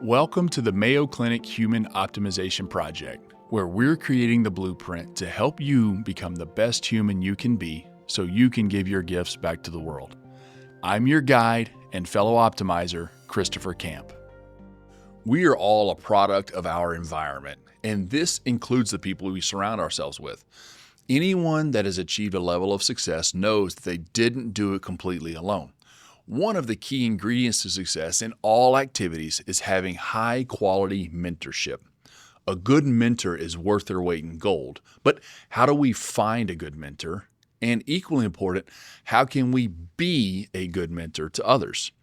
Welcome to the Mayo Clinic Human Optimization Project, where we're creating the blueprint to help you become the best human you can be so you can give your gifts back to the world. I'm your guide and fellow optimizer, Christopher Camp. We are all a product of our environment, and this includes the people we surround ourselves with. Anyone that has achieved a level of success knows that they didn't do it completely alone. One of the key ingredients to success in all activities is having high-quality mentorship. A good mentor is worth their weight in gold. But how do we find a good mentor? And equally important, how can we be a good mentor to others?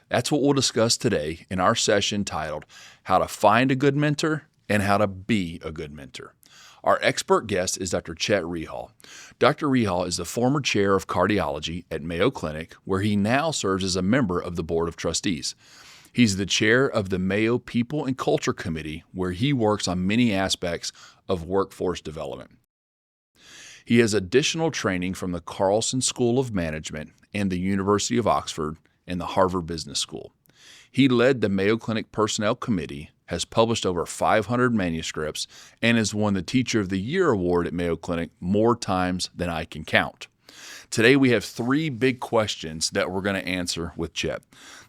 That's what we'll discuss today in our session titled, How to Find a Good Mentor and How to Be a Good Mentor. Our expert guest is Dr. Chet Rihal. Dr. Rihal is the former chair of cardiology at Mayo Clinic, where he now serves as a member of the Board of Trustees. He's the chair of the Mayo People and Culture Committee, where he works on many aspects of workforce development. He has additional training from the Carlson School of Management and the University of Oxford and the Harvard Business School. He led the Mayo Clinic Personnel Committee, has published over 500 manuscripts, and has won the Teacher of the Year award at Mayo Clinic more times than I can count. Today we have three big questions that we're going to answer with Chet.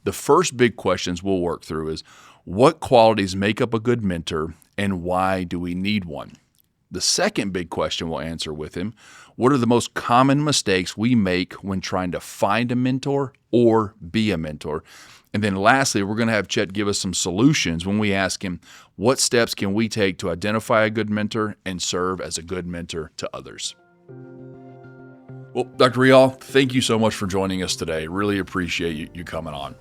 The first big questions we'll work through is, what qualities make up a good mentor and why do we need one? The second big question we'll answer with him, what are the most common mistakes we make when trying to find a mentor or be a mentor? And then lastly, we're going to have Chet give us some solutions when we ask him, what steps can we take to identify a good mentor and serve as a good mentor to others? Well, Dr. Rihal, thank you so much for joining us today. Really appreciate you coming on.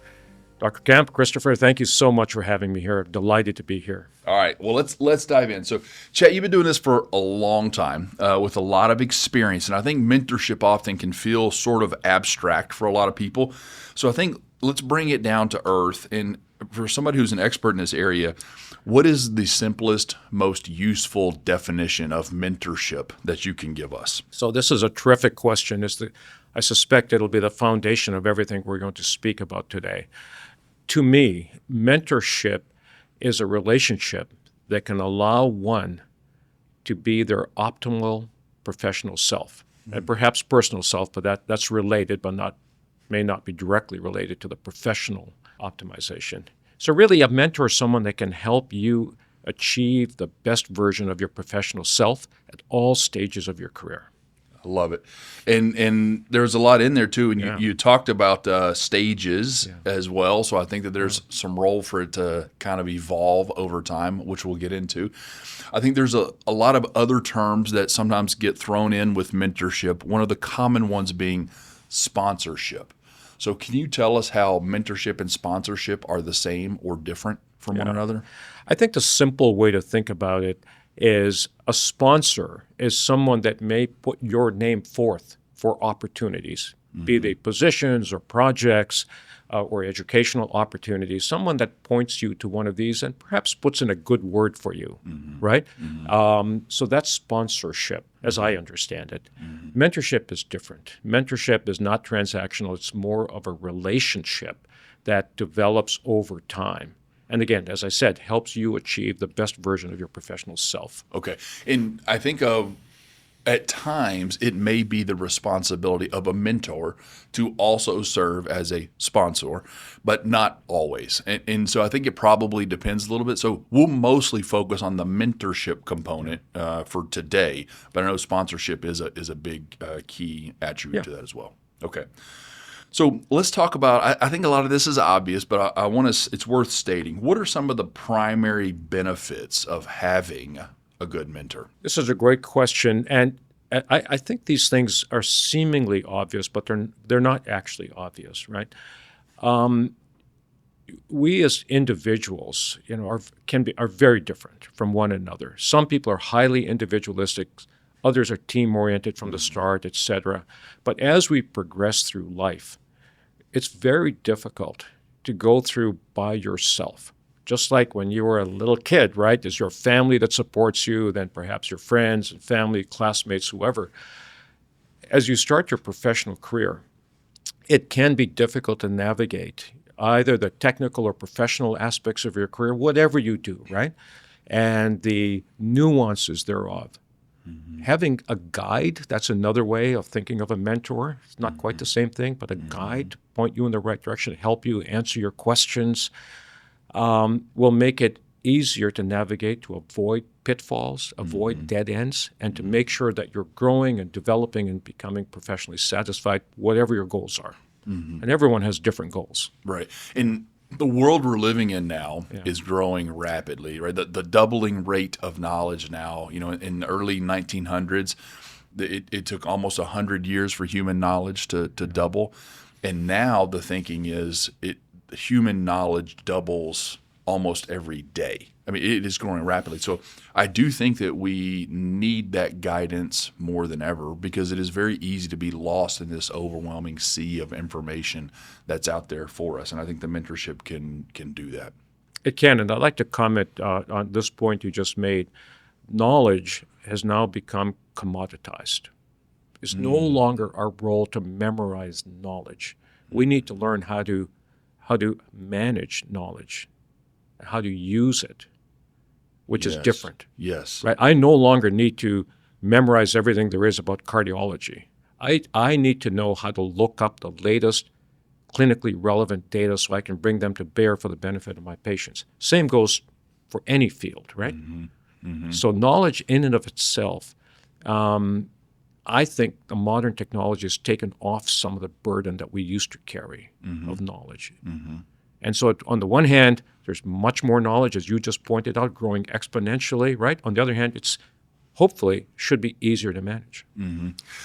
Dr. Camp, Christopher, thank you so much for having me here. Delighted to be here. All right, well, let's dive in. So, Chet, you've been doing this for a long time with a lot of experience, and I think mentorship often can feel sort of abstract for a lot of people. So I think let's bring it down to earth. And for somebody who's an expert in this area, what is the simplest, most useful definition of mentorship that you can give us? So this is a terrific question. I suspect it'll be the foundation of everything we're going to speak about today. To me, mentorship is a relationship that can allow one to be their optimal professional self, and perhaps personal self, but that's related, but may not be directly related to the professional optimization. So really, a mentor is someone that can help you achieve the best version of your professional self at all stages of your career. I love it. And there's a lot in there too. And you talked about stages as well. So I think that there's some role for it to kind of evolve over time, which we'll get into. I think there's a lot of other terms that sometimes get thrown in with mentorship. One of the common ones being sponsorship. So can you tell us how mentorship and sponsorship are the same or different from one another? I think the simple way to think about it is a sponsor is someone that may put your name forth for opportunities, be they positions or projects or educational opportunities, someone that points you to one of these and perhaps puts in a good word for you, right? So that's sponsorship, as I understand it. Mentorship is different. Mentorship is not transactional. It's more of a relationship that develops over time. And again, as I said, helps you achieve the best version of your professional self. Okay. And I think at times it may be the responsibility of a mentor to also serve as a sponsor, but not always. And so I think it probably depends a little bit. So we'll mostly focus on the mentorship component for today, but I know sponsorship is a big key attribute to that as well. Okay. So let's talk about, I think a lot of this is obvious, but I want to, it's worth stating. What are some of the primary benefits of having a good mentor? This is a great question. And I think these things are seemingly obvious, but they're not actually obvious, right? We as individuals, are very different from one another. Some people are highly individualistic. Others are team-oriented from the start, et cetera. But as we progress through life, it's very difficult to go through by yourself. Just like when you were a little kid, right? There's your family that supports you, then perhaps your friends and family, classmates, whoever. As you start your professional career, it can be difficult to navigate either the technical or professional aspects of your career, whatever you do, right? And the nuances thereof. Having a guide, that's another way of thinking of a mentor. It's not quite the same thing, but a guide to point you in the right direction, to help you answer your questions, will make it easier to navigate, to avoid pitfalls, avoid dead ends, and to make sure that you're growing and developing and becoming professionally satisfied, whatever your goals are. And everyone has different goals. Right. And the world we're living in now is growing rapidly, right? The doubling rate of knowledge now, in the early 1900s, it took almost 100 years for human knowledge to double. And now the thinking is human knowledge doubles almost every day. I mean, it is growing rapidly. So I do think that we need that guidance more than ever, because it is very easy to be lost in this overwhelming sea of information that's out there for us. And I think the mentorship can do that. It can, and I'd like to comment on this point you just made. Knowledge has now become commoditized. It's no longer our role to memorize knowledge. We need to learn how to manage knowledge, how to use it, which is different. Yes. Right? I no longer need to memorize everything there is about cardiology. I need to know how to look up the latest clinically relevant data so I can bring them to bear for the benefit of my patients. Same goes for any field, right? So knowledge in and of itself, I think the modern technology has taken off some of the burden that we used to carry of knowledge. And so on the one hand, there's much more knowledge, as you just pointed out, growing exponentially, right? On the other hand, it's hopefully should be easier to manage.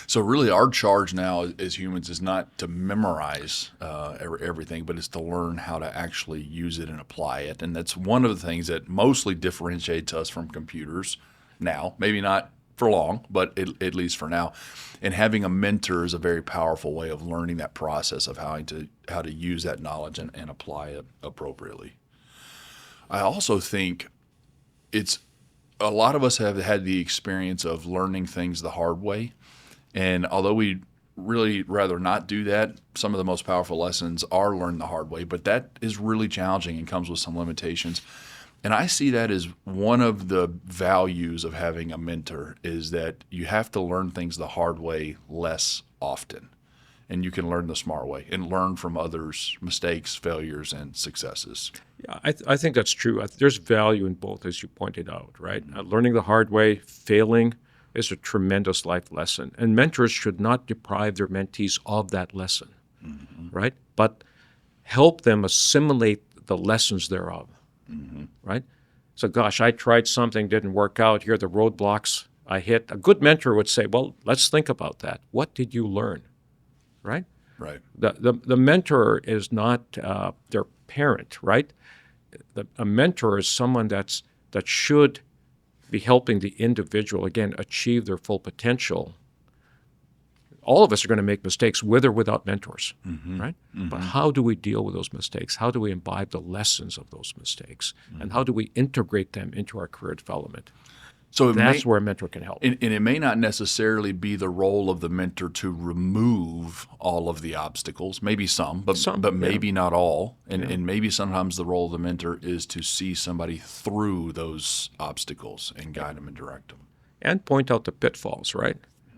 So really our charge now as humans is not to memorize everything, but it's to learn how to actually use it and apply it. And that's one of the things that mostly differentiates us from computers now. Maybe not for long, but at least for now. And having a mentor is a very powerful way of learning that process of how to use that knowledge and apply it appropriately. I also think a lot of us have had the experience of learning things the hard way. And although we'd really rather not do that, some of the most powerful lessons are learned the hard way, but that is really challenging and comes with some limitations. And I see that as one of the values of having a mentor is that you have to learn things the hard way less often. And you can learn the smart way and learn from others' mistakes, failures, and successes. Yeah, I think that's true. There's value in both, as you pointed out, right? Learning the hard way, failing is a tremendous life lesson. And mentors should not deprive their mentees of that lesson, right? But help them assimilate the lessons thereof, right? So, gosh, I tried something, didn't work out. Here are the roadblocks I hit. A good mentor would say, well, let's think about that. What did you learn, right? Right. The mentor is not their parent, right? A mentor is someone that should be helping the individual, again, achieve their full potential. All of us are going to make mistakes with or without mentors, right? But how do we deal with those mistakes? How do we imbibe the lessons of those mistakes? And how do we integrate them into our career development? So that's where a mentor can help. And it may not necessarily be the role of the mentor to remove all of the obstacles. Maybe some, but maybe not all. And maybe sometimes the role of the mentor is to see somebody through those obstacles and guide them and direct them. And point out the pitfalls, right?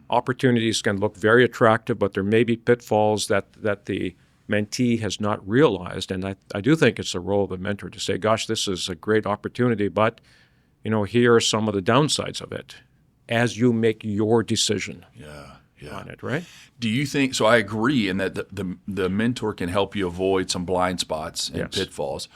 Opportunities can look very attractive, but there may be pitfalls that the mentee has not realized. And I do think it's the role of a mentor to say, gosh, this is a great opportunity, but here are some of the downsides of it as you make your decision on it, right? Do you think, so I agree in that the mentor can help you avoid some blind spots and pitfalls.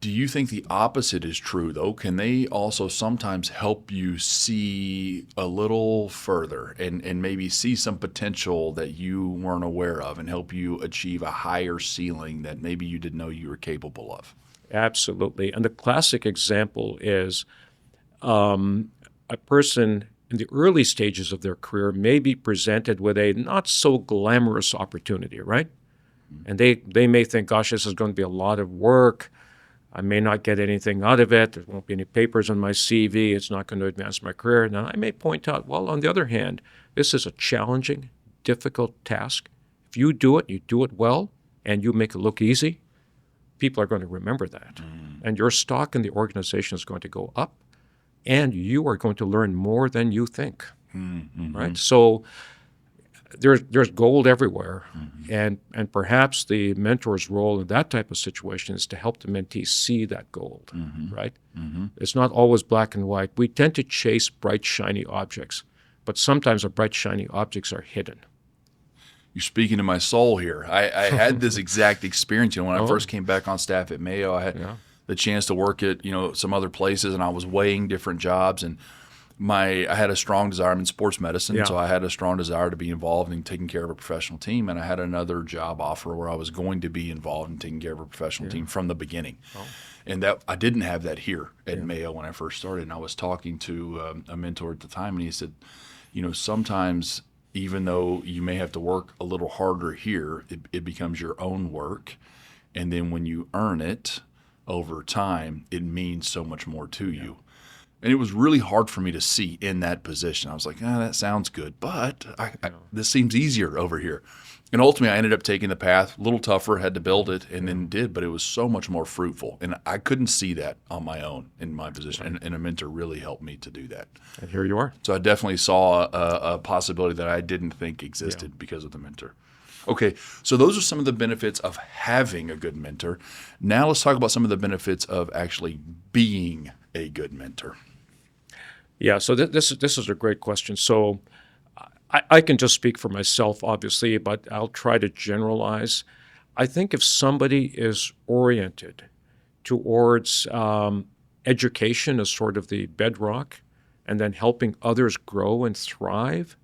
Do you think the opposite is true, though? Can they also sometimes help you see a little further and maybe see some potential that you weren't aware of and help you achieve a higher ceiling that maybe you didn't know you were capable of? Absolutely. And the classic example is a person in the early stages of their career may be presented with a not so glamorous opportunity, right? And they may think, gosh, this is going to be a lot of work. I may not get anything out of it. There won't be any papers on my CV. It's not going to advance my career. Now, I may point out, well, on the other hand, this is a challenging, difficult task. If you do it well, and you make it look easy, people are going to remember that. And your stock in the organization is going to go up, and you are going to learn more than you think, right? So there's gold everywhere, and perhaps the mentor's role in that type of situation is to help the mentee see that gold, right? It's not always black and white. We tend to chase bright, shiny objects, but sometimes the bright, shiny objects are hidden. You're speaking to my soul here. I had this exact experience. When I first came back on staff at Mayo, I had the chance to work at some other places, and I was weighing different jobs, and I had a strong desire. I'm in sports medicine, so I had a strong desire to be involved in taking care of a professional team, and I had another job offer where I was going to be involved in taking care of a professional team from the beginning. And that I didn't have that here at Mayo when I first started. And I was talking to a mentor at the time, and he said, sometimes even though you may have to work a little harder here, it becomes your own work. And then when you earn it over time, it means so much more to you. And it was really hard for me to see in that position. I was like, that sounds good, but this seems easier over here. And ultimately, I ended up taking the path, a little tougher, had to build it, and then did, but it was so much more fruitful. And I couldn't see that on my own in my position, and a mentor really helped me to do that. And here you are. So I definitely saw a possibility that I didn't think existed because of the mentor. Okay, so those are some of the benefits of having a good mentor. Now let's talk about some of the benefits of actually being a good mentor. Yeah, so this is a great question. So I can just speak for myself, obviously, but I'll try to generalize. I think if somebody is oriented towards education as sort of the bedrock, and then helping others grow and thrive,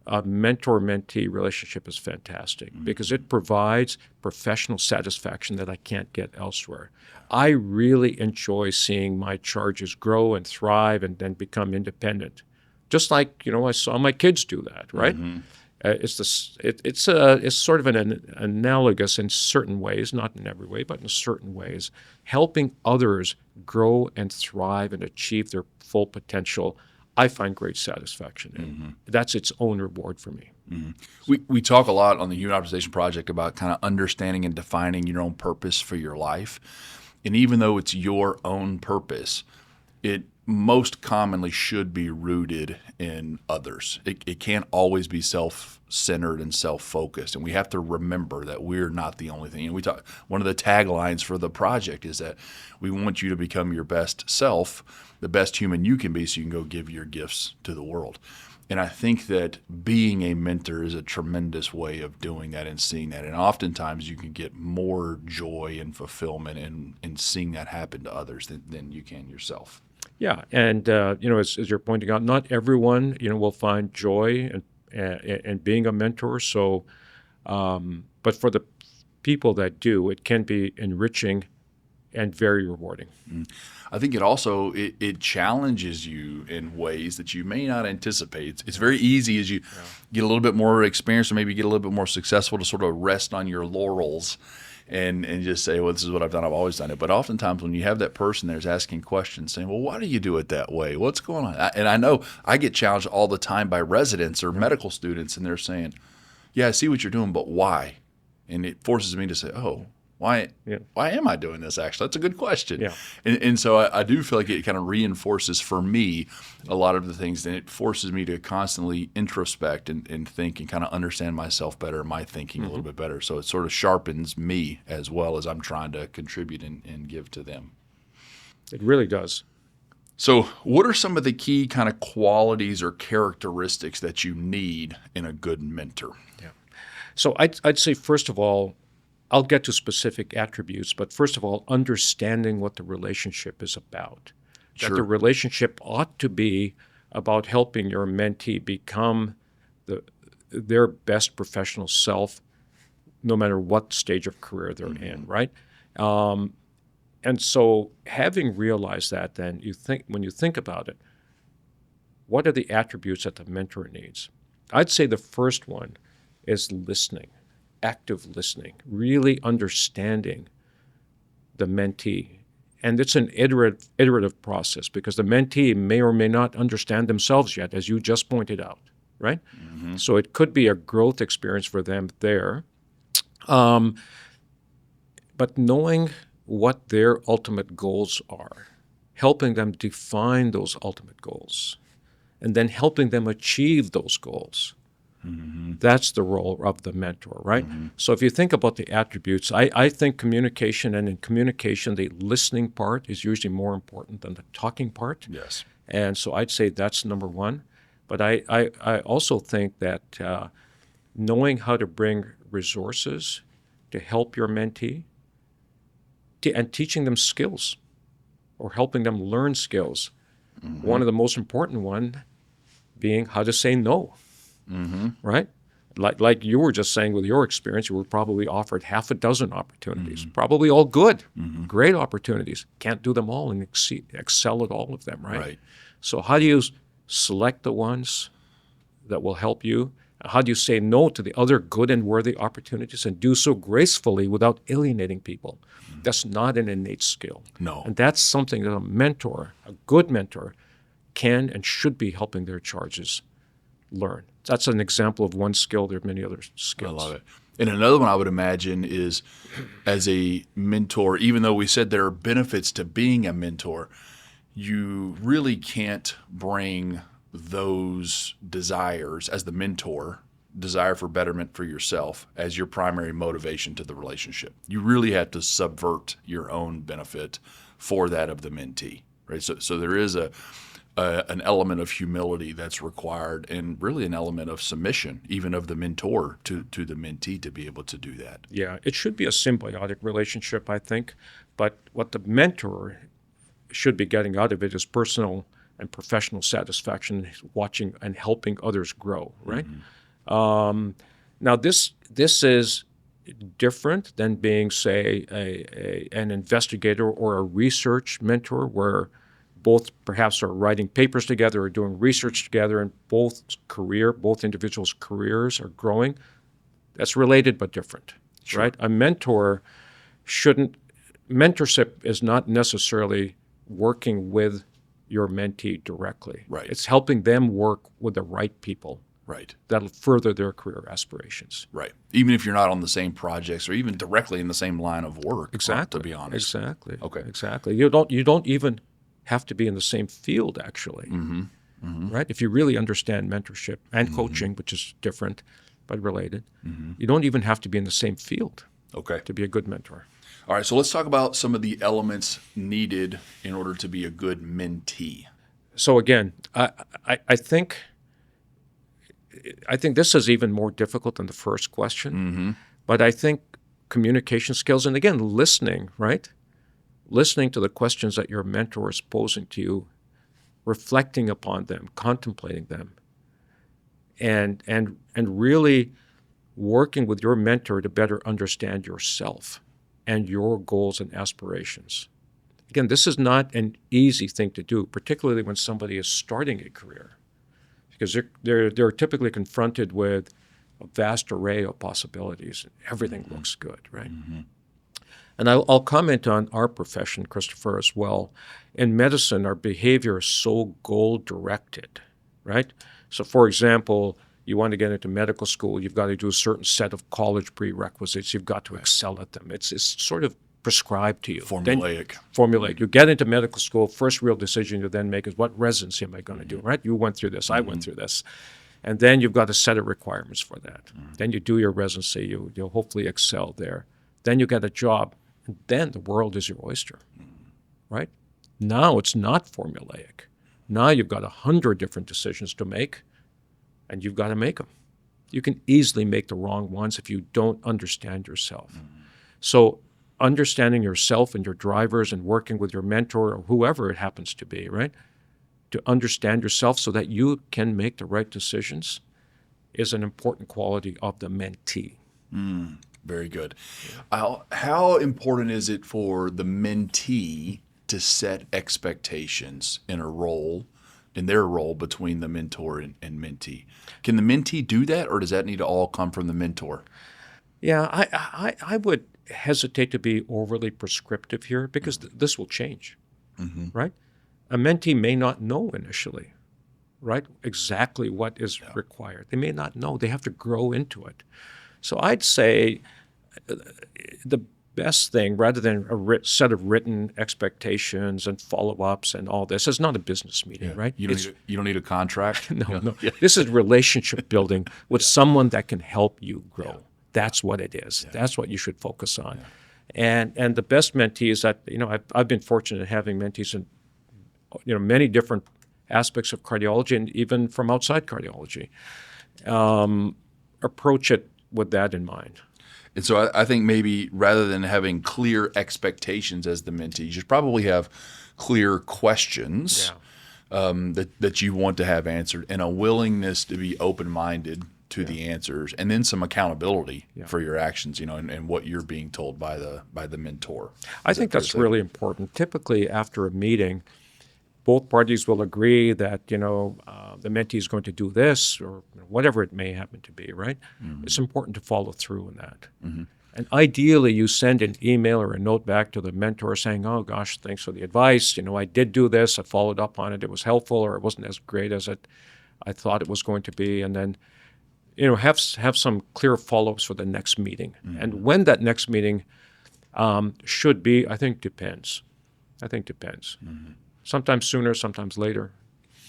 a mentor-mentee relationship is fantastic because it provides professional satisfaction that I can't get elsewhere. I really enjoy seeing my charges grow and thrive and then become independent, just like I saw my kids do that. Right? It's sort of an analogous in certain ways, not in every way, but in certain ways, helping others grow and thrive and achieve their full potential. I find great satisfaction in. That's its own reward for me. We talk a lot on the Human Optimization Project about kind of understanding and defining your own purpose for your life. And even though it's your own purpose, it most commonly should be rooted in others. It can't always be self-centered and self-focused. And we have to remember that we're not the only thing. And one of the taglines for the project is that we want you to become your best self, the best human you can be, so you can go give your gifts to the world. And I think that being a mentor is a tremendous way of doing that and seeing that. And oftentimes you can get more joy and fulfillment in seeing that happen to others than you can yourself. Yeah, and as you're pointing out, not everyone will find joy in being a mentor. So, but for the people that do, it can be enriching and very rewarding. I think it also it challenges you in ways that you may not anticipate. It's very easy as you get a little bit more experience or maybe get a little bit more successful to sort of rest on your laurels and just say, well, this is what I've done. I've always done it. But oftentimes when you have that person there's asking questions saying, well, why do you do it that way? What's going on? And I know I get challenged all the time by residents or medical students, and they're saying, yeah, I see what you're doing, but why? And it forces me to say, oh, why am I doing this actually? That's a good question. Yeah. And so I do feel like it kind of reinforces for me a lot of the things, and it forces me to constantly introspect and think and kind of understand myself better, my thinking a little bit better. So it sort of sharpens me as well as I'm trying to contribute and give to them. It really does. So what are some of the key kind of qualities or characteristics that you need in a good mentor? Yeah. So I'd say, first of all, I'll get to specific attributes, but first of all, understanding what the relationship is about. Sure. That the relationship ought to be about helping your mentee become their best professional self, no matter what stage of career they're in, right? And so having realized that, then when you think about it, what are the attributes that the mentor needs? I'd say the first one is listening. Active listening, really understanding the mentee. And it's an iterative process because the mentee may or may not understand themselves yet, as you just pointed out, right? So it could be a growth experience for them there. But knowing what their ultimate goals are, helping them define those ultimate goals, and then helping them achieve those goals. That's the role of the mentor, right? So if you think about the attributes, I think communication, and in communication, the listening part is usually more important than the talking part. Yes. And so I'd say that's number one. But I also think that knowing how to bring resources to help your mentee and teaching them skills or helping them learn skills. One of the most important one being how to say no, right? Like you were just saying with your experience, you were probably offered half a dozen opportunities, probably all good, great opportunities. Can't do them all and excel at all of them, right? Right. So how do you select the ones that will help you? How do you say no to the other good and worthy opportunities and do so gracefully without alienating people? That's not an innate skill. No. And that's something that a mentor, a good mentor, can and should be helping their charges learn. That's an example of one skill. There are many other skills. I love it. And another one I would imagine is, as a mentor, even though we said there are benefits to being a mentor, you really can't bring those desires as the mentor, desire for betterment for yourself, as your primary motivation to the relationship. You really have to subvert your own benefit for that of the mentee, right? So there is an element of humility that's required, and really an element of submission, even of the mentor to the mentee, to be able to do that. Yeah, it should be a symbiotic relationship, I think. But what the mentor should be getting out of it is personal and professional satisfaction, watching and helping others grow, right? Now, this is different than being, say, an investigator or a research mentor, where both perhaps are writing papers together or doing research together, and both individuals' careers are growing. That's related but different, right? A mentor mentorship is not necessarily working with your mentee directly. Right. It's helping them work with the right people. Right. That'll further their career aspirations. Right. Even if you're not on the same projects or even directly in the same line of work. Exactly. To be honest. Exactly. Okay. Exactly. You don't even have to be in the same field, actually. Right? If you really understand mentorship and coaching, which is different but related, you don't even have to be in the same field to be a good mentor. All right. So let's talk about some of the elements needed in order to be a good mentee. So again, I think this is even more difficult than the first question, but I think communication skills, and again, listening, right? Listening to the questions that your mentor is posing to you, reflecting upon them, contemplating them, and really working with your mentor to better understand yourself and your goals and aspirations. Again, this is not an easy thing to do, particularly when somebody is starting a career, because they're typically confronted with a vast array of possibilities. Everything looks good, right? And I'll comment on our profession, Christopher, as well. In medicine, our behavior is so goal-directed, right? So, for example, you want to get into medical school, you've got to do a certain set of college prerequisites. You've got to excel at them. It's sort of prescribed to you. Formulaic. You get into medical school, first real decision you then make is, what residency am I going to do, right? You went through this. I went through this. And then you've got a set of requirements for that. Then you do your residency. You'll hopefully excel there. Then you get a job. And then the world is your oyster, right? Now it's not formulaic. Now you've got 100 different decisions to make, and you've got to make them. You can easily make the wrong ones if you don't understand yourself. So understanding yourself and your drivers and working with your mentor or whoever it happens to be, right? To understand yourself so that you can make the right decisions is an important quality of the mentee. Very good. How important is it for the mentee to set expectations in their role between the mentor and mentee? Can the mentee do that, or does that need to all come from the mentor? Yeah, I would hesitate to be overly prescriptive here, because this will change, right? A mentee may not know initially, right, exactly what is required. They may not know. They have to grow into it. So I'd say the best thing, rather than a set of written expectations and follow-ups and all this, it's not a business meeting, right? You don't need a contract. No. This is relationship building with someone that can help you grow. That's what it is. That's what you should focus on. And the best mentees that, I've been fortunate having mentees in, many different aspects of cardiology and even from outside cardiology. Approach it with that in mind. And so I think maybe rather than having clear expectations as the mentee, you should probably have clear questions that you want to have answered, and a willingness to be open-minded to the answers, and then some accountability for your actions, and what you're being told by the mentor. I think that's really important. Typically, after a meeting, both parties will agree that, the mentee is going to do this or whatever it may happen to be, right? Mm-hmm. It's important to follow through in that. Mm-hmm. And ideally, you send an email or a note back to the mentor saying, oh, gosh, thanks for the advice. I did do this. I followed up on it. It was helpful, or it wasn't as great as I thought it was going to be. And then, have some clear follow-ups for the next meeting. Mm-hmm. And when that next meeting should be, I think depends. Mm-hmm. Sometimes sooner, sometimes later.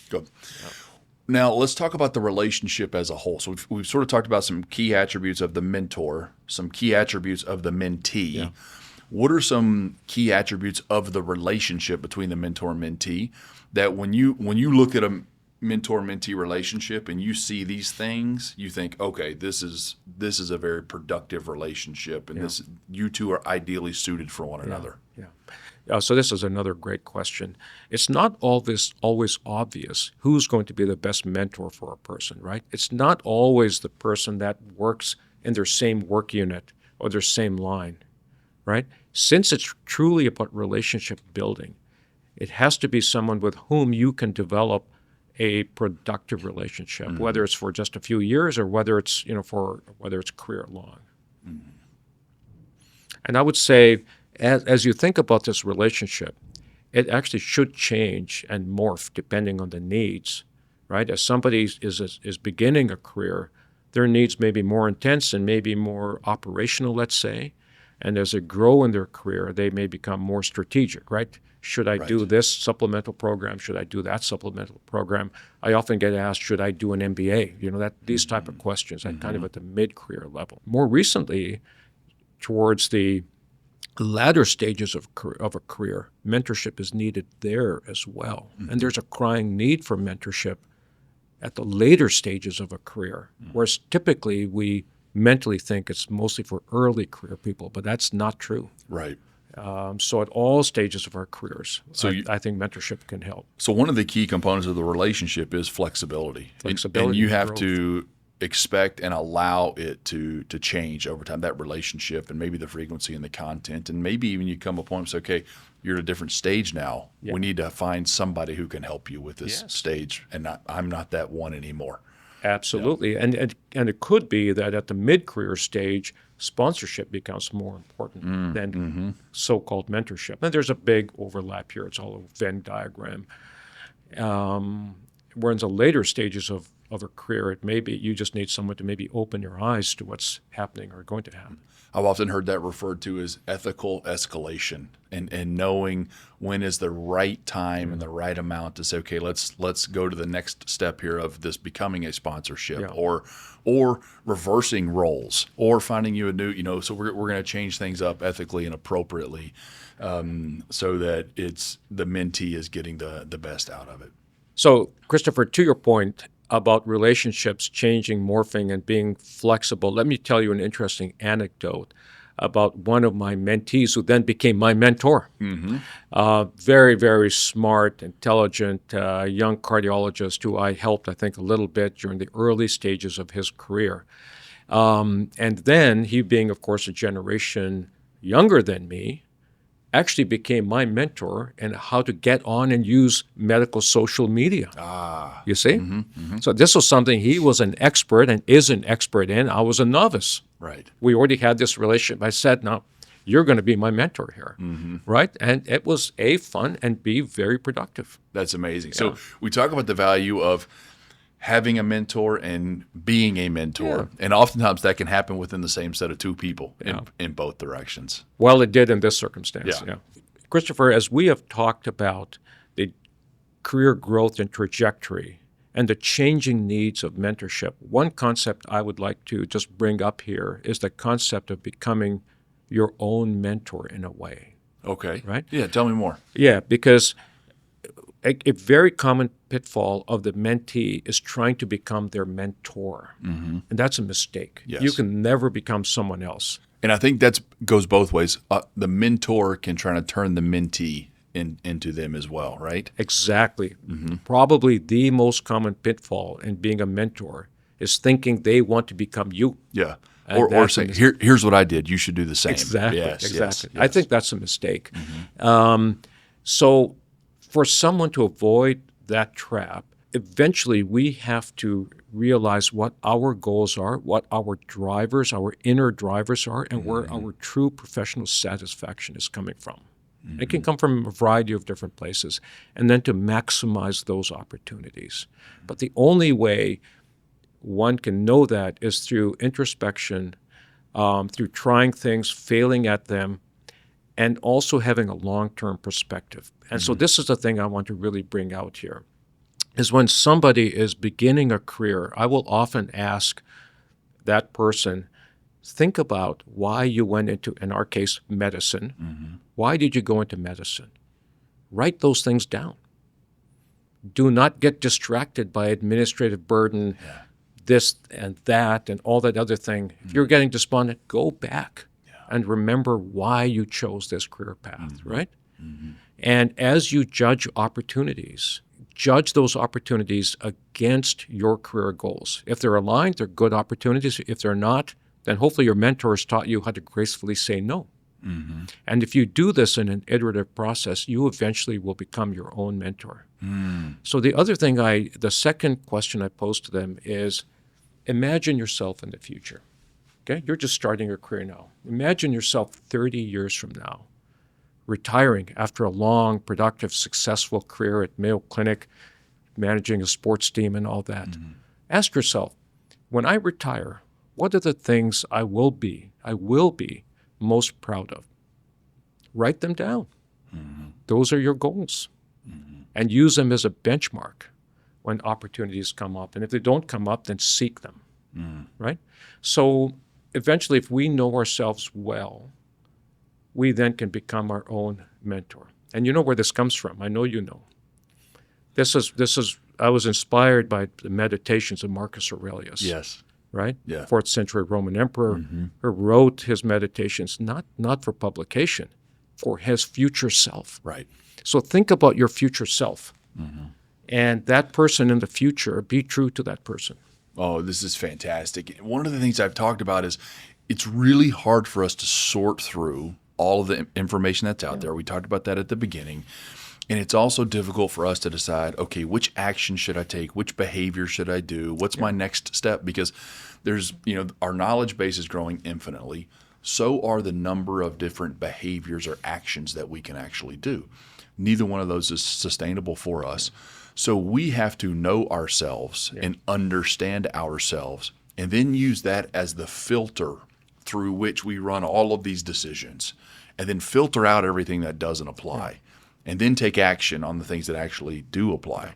Good. Yeah. Now, let's talk about the relationship as a whole. So we've sort of talked about some key attributes of the mentor, some key attributes of the mentee. Yeah. What are some key attributes of the relationship between the mentor and mentee that when you look at a mentor-mentee relationship and you see these things, you think, okay, this is a very productive relationship, and this you two are ideally suited for one another. Yeah. So this is another great question. It's not always obvious who's going to be the best mentor for a person, right? It's not always the person that works in their same work unit or their same line, right? Since it's truly about relationship building, it has to be someone with whom you can develop a productive relationship, mm-hmm. whether it's for just a few years or whether it's whether it's career long. Mm-hmm. And I would say, as you think about this relationship, it actually should change and morph depending on the needs, right? As somebody is beginning a career, their needs may be more intense and maybe more operational, let's say. And as they grow in their career, they may become more strategic, right? Should I do this supplemental program? Should I do that supplemental program? I often get asked, should I do an MBA? These type of questions, mm-hmm. kind of at the mid-career level. More recently, towards the latter stages of a career, mentorship is needed there as well. Mm-hmm. And there's a crying need for mentorship at the later stages of a career, mm-hmm. whereas typically we mentally think it's mostly for early career people, but that's not true. Right. So at all stages of our careers, I think mentorship can help. So one of the key components of the relationship is flexibility. And you have to expect and allow it to change over time, that relationship and maybe the frequency and the content. And maybe even you come to a point and say, okay, you're at a different stage now. Yeah. We need to find somebody who can help you with this stage, and I'm not that one anymore. Absolutely. Yeah. And it could be that at the mid-career stage, sponsorship becomes more important than mm-hmm. so-called mentorship. And there's a big overlap here. It's all a Venn diagram. Whereas in the later stages of a career, it may be you just need someone to maybe open your eyes to what's happening or going to happen. I've often heard that referred to as ethical escalation, and knowing when is the right time and the right amount to say, okay, let's go to the next step here of this becoming a sponsorship, or reversing roles, or finding you a new, so we're going to change things up ethically and appropriately, so that it's the mentee is getting the best out of it. So, Christopher, to your point about relationships changing, morphing, and being flexible, let me tell you an interesting anecdote about one of my mentees who then became my mentor. Mm-hmm. Very, very smart, intelligent, young cardiologist who I helped, I think, a little bit during the early stages of his career. And then he, being, of course, a generation younger than me, actually became my mentor in how to get on and use medical social media. You see? Mm-hmm, mm-hmm. So this was something he was an expert and is an expert in. I was a novice. Right. We already had this relationship. I said, now, you're going to be my mentor here. Mm-hmm. Right? And it was A, fun, and B, very productive. That's amazing. Yeah. So we talk about the value of having a mentor and being a mentor. Yeah. And oftentimes that can happen within the same set of two people Yeah. in both directions. Well, it did in this circumstance. Yeah. Christopher, as we have talked about the career growth and trajectory and the changing needs of mentorship, one concept I would like to just bring up here is the concept of becoming your own mentor in a way. Okay. Right? Yeah, tell me more. Yeah, because a very common pitfall of the mentee is trying to become their mentor. Mm-hmm. And that's a mistake. Yes. You can never become someone else. And I think that goes both ways. The mentor can try to turn the mentee into them as well, right? Exactly. Mm-hmm. Probably the most common pitfall in being a mentor is thinking they want to become you. Yeah. And Or say, here's what I did. You should do the same. Exactly. Yes, Exactly. yes, I think that's a mistake. Mm-hmm. So for someone to avoid that trap, eventually we have to realize what our goals are, what our drivers, our inner drivers are, and where our true professional satisfaction is coming from. Mm-hmm. It can come from a variety of different places, and then to maximize those opportunities. But the only way one can know that is through introspection, through trying things, failing at them, and also having a long-term perspective. And so this is the thing I want to really bring out here, is when somebody is beginning a career, I will often ask that person, think about why you went into, in our case, medicine. Mm-hmm. Why did you go into medicine? Write those things down. Do not get distracted by administrative burden, this and that, and all that other thing. Mm-hmm. If you're getting despondent, go back and remember why you chose this career path, right? Mm-hmm. And as you judge opportunities, judge those opportunities against your career goals. If they're aligned, they're good opportunities. If they're not, then hopefully your mentor has taught you how to gracefully say no. Mm-hmm. And if you do this in an iterative process, you eventually will become your own mentor. Mm. So the second question I pose to them is, imagine yourself in the future. Okay, you're just starting your career now. Imagine yourself 30 years from now, retiring after a long, productive, successful career at Mayo Clinic, managing a sports team and all that. Mm-hmm. Ask yourself, when I retire, what are the things I will be most proud of? Write them down. Mm-hmm. Those are your goals. Mm-hmm. And use them as a benchmark when opportunities come up. And if they don't come up, then seek them, right? So eventually, if we know ourselves well, we then can become our own mentor. And you know where this comes from. I know you know. I was inspired by the meditations of Marcus Aurelius. Yes. Right? Yeah. 4th century Roman emperor who wrote his meditations not for publication, for his future self. Right. So think about your future self. Mm-hmm. And that person in the future, be true to that person. Oh, this is fantastic. One of the things I've talked about is it's really hard for us to sort through all of the information that's out there. We talked about that at the beginning. And it's also difficult for us to decide, okay, which action should I take? Which behavior should I do? What's my next step? Because our knowledge base is growing infinitely. So are the number of different behaviors or actions that we can actually do. Neither one of those is sustainable for us. So we have to know ourselves and understand ourselves, and then use that as the filter through which we run all of these decisions, and then filter out everything that doesn't apply, and then take action on the things that actually do apply.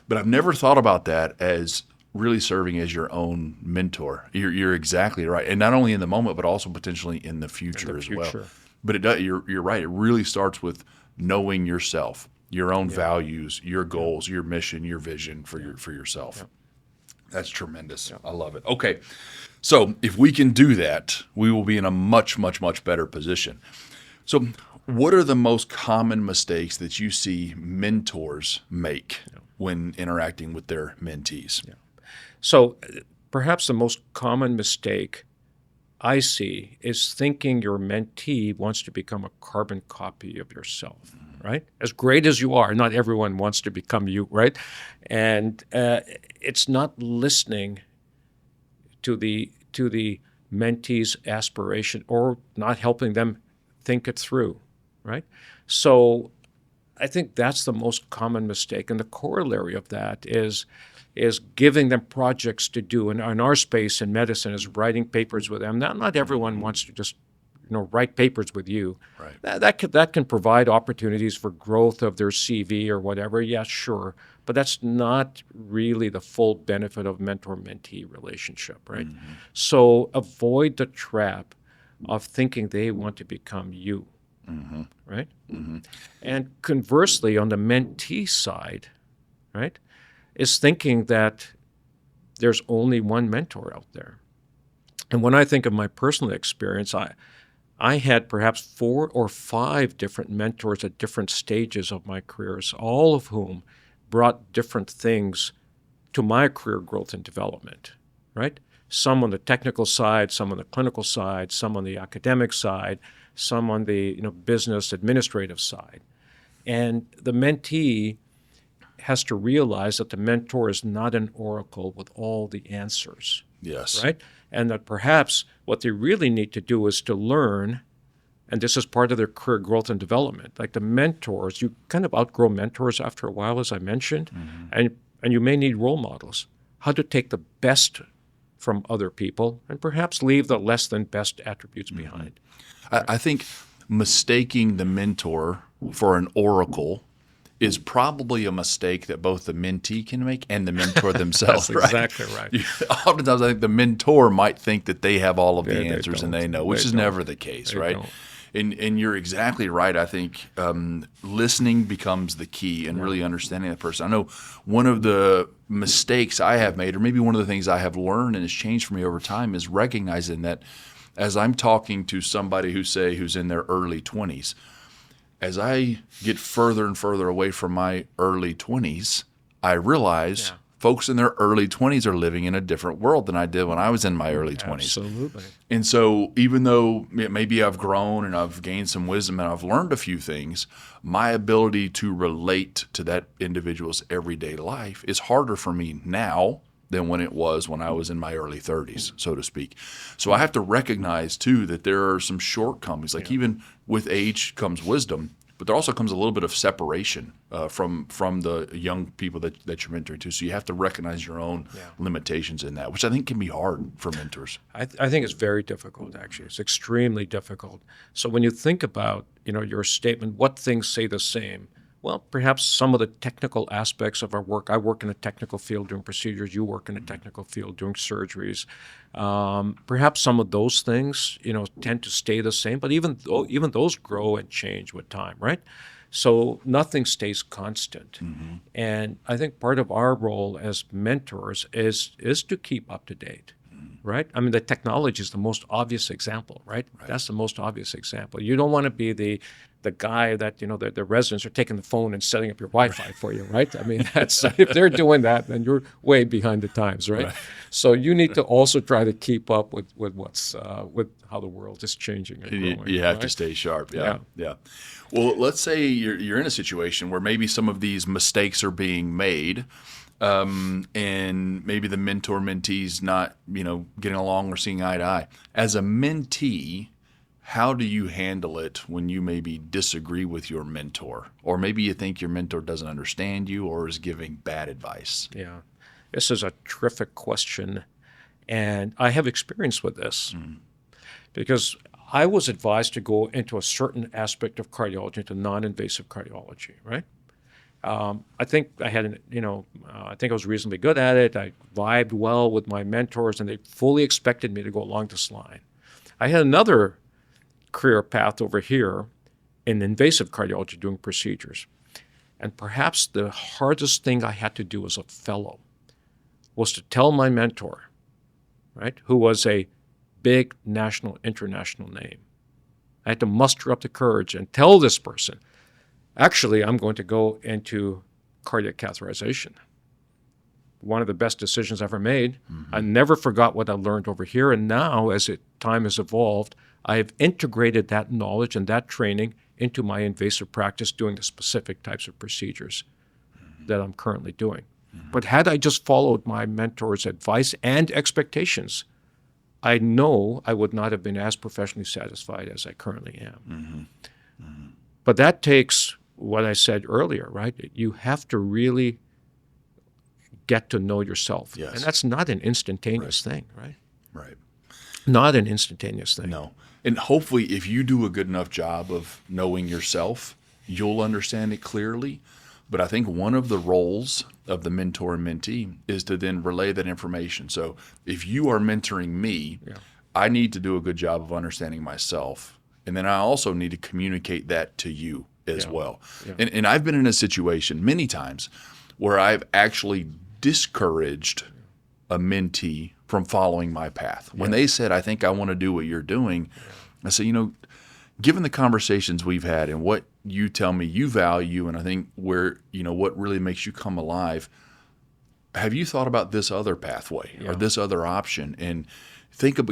But I've never thought about that as really serving as your own mentor. You're exactly right, and not only in the moment, but also potentially in the future as well. But it does. You're right. It really starts with knowing yourself, your own values, your goals, your mission, your vision for yourself. Yeah. That's tremendous. Yeah. I love it. Okay. So if we can do that, we will be in a much, much, much better position. So what are the most common mistakes that you see mentors make when interacting with their mentees? Yeah. So perhaps the most common mistake I see is thinking your mentee wants to become a carbon copy of yourself, right? As great as you are, not everyone wants to become you, right? And it's not listening to the mentee's aspiration or not helping them think it through, right? So I think that's the most common mistake. And the corollary of that is giving them projects to do. And in our space in medicine is writing papers with them. Not everyone wants to just write papers with you. Right. That can provide opportunities for growth of their CV or whatever. Yeah, sure. But that's not really the full benefit of mentor-mentee relationship, right? Mm-hmm. So avoid the trap of thinking they want to become you, Mm-hmm. right? Mm-hmm. And conversely, on the mentee side, right, is thinking that there's only one mentor out there. And when I think of my personal experience, I had perhaps 4 or 5 different mentors at different stages of my careers, all of whom brought different things to my career growth and development, right? Some on the technical side, some on the clinical side, some on the academic side, some on the business administrative side. And the mentee has to realize that the mentor is not an oracle with all the answers. Yes. Right? And that perhaps what they really need to do is to learn, and this is part of their career growth and development. Like the mentors, you kind of outgrow mentors after a while, as I mentioned, and you may need role models. How to take the best from other people and perhaps leave the less than best attributes behind. I think mistaking the mentor for an oracle is probably a mistake that both the mentee can make and the mentor themselves. That's exactly right. Oftentimes, I think the mentor might think that they have all of the They answers and don't. they know, which They is don't. never the case, They right? don't. And you're exactly right. I think listening becomes the key and really understanding that person. I know one of the mistakes I have made, or maybe one of the things I have learned and has changed for me over time, is recognizing that as I'm talking to somebody who's in their early 20s, as I get further and further away from my early 20s, I realize folks in their early 20s are living in a different world than I did when I was in my early 20s. Absolutely. And so even though maybe I've grown and I've gained some wisdom and I've learned a few things, my ability to relate to that individual's everyday life is harder for me now than when it was when I was in my early 30s, so to speak. So I have to recognize, too, that there are some shortcomings. Like even with age comes wisdom, but there also comes a little bit of separation from the young people that you're mentoring to. So you have to recognize your own limitations in that, which I think can be hard for mentors. I think it's very difficult, actually. It's extremely difficult. So when you think about, your statement, what things say the same? Well, perhaps some of the technical aspects of our work. I work in a technical field doing procedures. You work in a technical field doing surgeries. Perhaps some of those things, tend to stay the same. But even those grow and change with time, right? So nothing stays constant. And I think part of our role as mentors is to keep up to date. Right? I mean, the technology is the most obvious example, right? That's the most obvious example. You don't want to be the guy that, the residents are taking the phone and setting up your Wi-Fi for you, right? I mean, that's if they're doing that, then you're way behind the times, right? So you need to also try to keep up with what's with how the world is changing and growing. You have right? to stay sharp. Yeah. Well, let's say you're in a situation where maybe some of these mistakes are being made. And maybe the mentor-mentee's not, getting along or seeing eye to eye. As a mentee, how do you handle it when you maybe disagree with your mentor? Or maybe you think your mentor doesn't understand you or is giving bad advice? Yeah. This is a terrific question. And I have experience with this because I was advised to go into a certain aspect of cardiology, into non-invasive cardiology, right? I think I had, I think I was reasonably good at it. I vibed well with my mentors, and they fully expected me to go along this line. I had another career path over here in invasive cardiology doing procedures. And perhaps the hardest thing I had to do as a fellow was to tell my mentor, right, who was a big national, international name. I had to muster up the courage and tell this person, actually, I'm going to go into cardiac catheterization. One of the best decisions I ever made. I never forgot what I learned over here. And now, as time has evolved, I have integrated that knowledge and that training into my invasive practice, doing the specific types of procedures that I'm currently doing. But had I just followed my mentor's advice and expectations, I know I would not have been as professionally satisfied as I currently am. But that takes what I said earlier, right? You have to really get to know yourself. Yes. And that's not an instantaneous thing, right? Right. Not an instantaneous thing. No. And hopefully if you do a good enough job of knowing yourself, you'll understand it clearly. But I think one of the roles of the mentor and mentee is to then relay that information. So if you are mentoring me, I need to do a good job of understanding myself. And then I also need to communicate that to you as well. Yeah. And I've been in a situation many times where I've actually discouraged a mentee from following my path. When they said, I think I want to do what you're doing, I said, given the conversations we've had and what you tell me you value, and I think where, what really makes you come alive, have you thought about this other pathway or this other option? And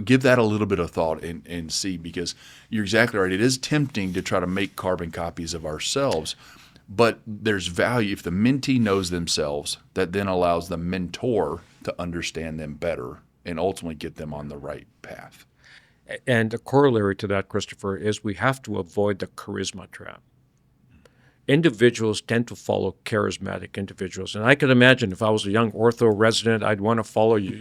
give that a little bit of thought and see, because you're exactly right. It is tempting to try to make carbon copies of ourselves, but there's value if the mentee knows themselves, that then allows the mentor to understand them better and ultimately get them on the right path. And a corollary to that, Christopher, is we have to avoid the charisma trap. Individuals tend to follow charismatic individuals, and I could imagine if I was a young ortho resident, I'd want to follow the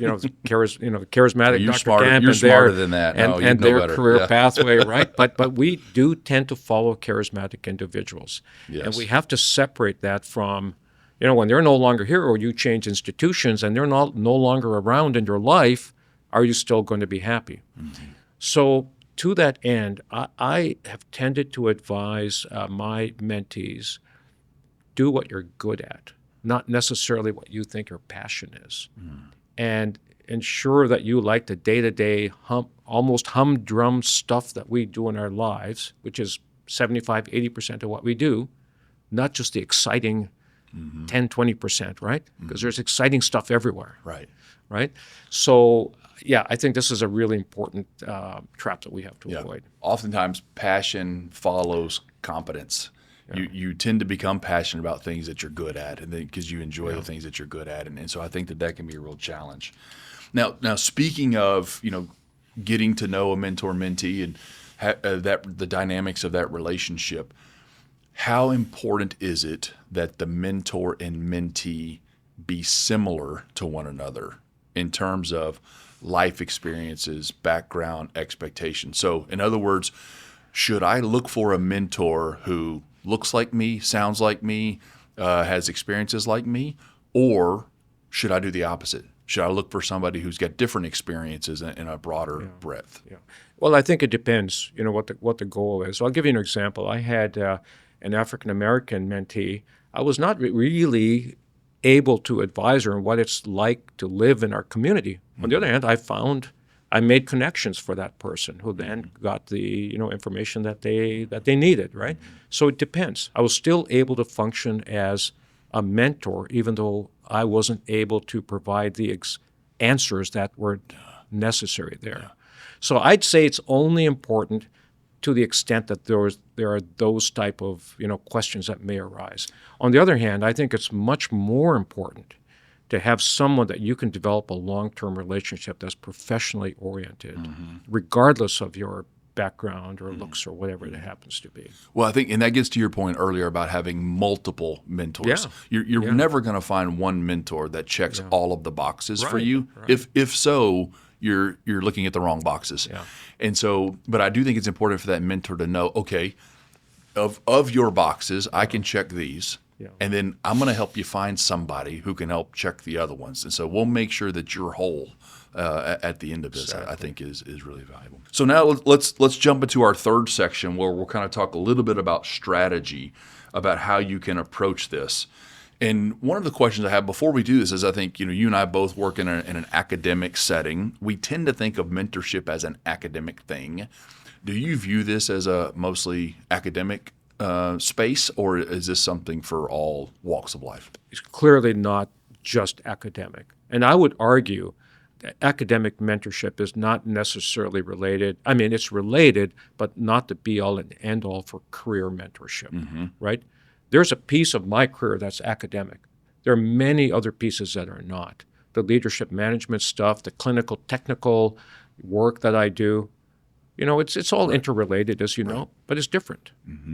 charismatic Dr. Camp you're and smarter than that. and their career pathway, right? But we do tend to follow charismatic individuals, and we have to separate that from, when they're no longer here, or you change institutions and they're no longer around in your life, are you still going to be happy? Mm-hmm. So to that end, I have tended to advise my mentees, do what you're good at, not necessarily what you think your passion is. And ensure that you like the day-to-day, almost humdrum stuff that we do in our lives, which is 75-80% of what we do, not just the exciting 10-20%, right? Because there's exciting stuff everywhere. Right? So I think this is a really important trap that we have to avoid. Oftentimes, passion follows competence. You tend to become passionate about things that you're good at, and because you enjoy the things that you're good at, and so I think that can be a real challenge. Now, speaking of getting to know a mentor-mentee and the dynamics of that relationship, how important is it that the mentor and mentee be similar to one another in terms of life experiences, background, expectations? So in other words, should I look for a mentor who looks like me, sounds like me, has experiences like me, or should I do the opposite? Should I look for somebody who's got different experiences in a broader breadth? Well, I think it depends, what the goal is. So I'll give you an example. I had an African-American mentee. I was not really able to advise her on what it's like to live in our community. On the other hand, I made connections for that person who then got the information that they needed, right? So it depends. I was still able to function as a mentor, even though I wasn't able to provide the answers that were necessary there. So I'd say it's only important to the extent that there are those type of questions that may arise. On the other hand, I think it's much more important to have someone that you can develop a long-term relationship that's professionally oriented, regardless of your background or looks or whatever it happens to be. Well, I think, and that gets to your point earlier about having multiple mentors. You're never going to find one mentor that checks all of the boxes for you. Right. If so, you're looking at the wrong boxes. And so, but I do think it's important for that mentor to know, okay, of your boxes, I can check these. And then I'm going to help you find somebody who can help check the other ones. And so we'll make sure that you're whole at the end of this. Exactly. I think is really valuable. So now let's jump into our third section where we'll kind of talk a little bit about strategy, about how you can approach this. And one of the questions I have before we do this is, I think you and I both work in an academic setting. We tend to think of mentorship as an academic thing. Do you view this as a mostly academic space, or is this something for all walks of life? It's clearly not just academic. And I would argue that academic mentorship is not necessarily related. I mean, it's related, but not the be-all and end-all for career mentorship, right? There's a piece of my career that's academic. There are many other pieces that are not. The leadership management stuff, the clinical, technical work that I do, It's all interrelated, as you know, but it's different,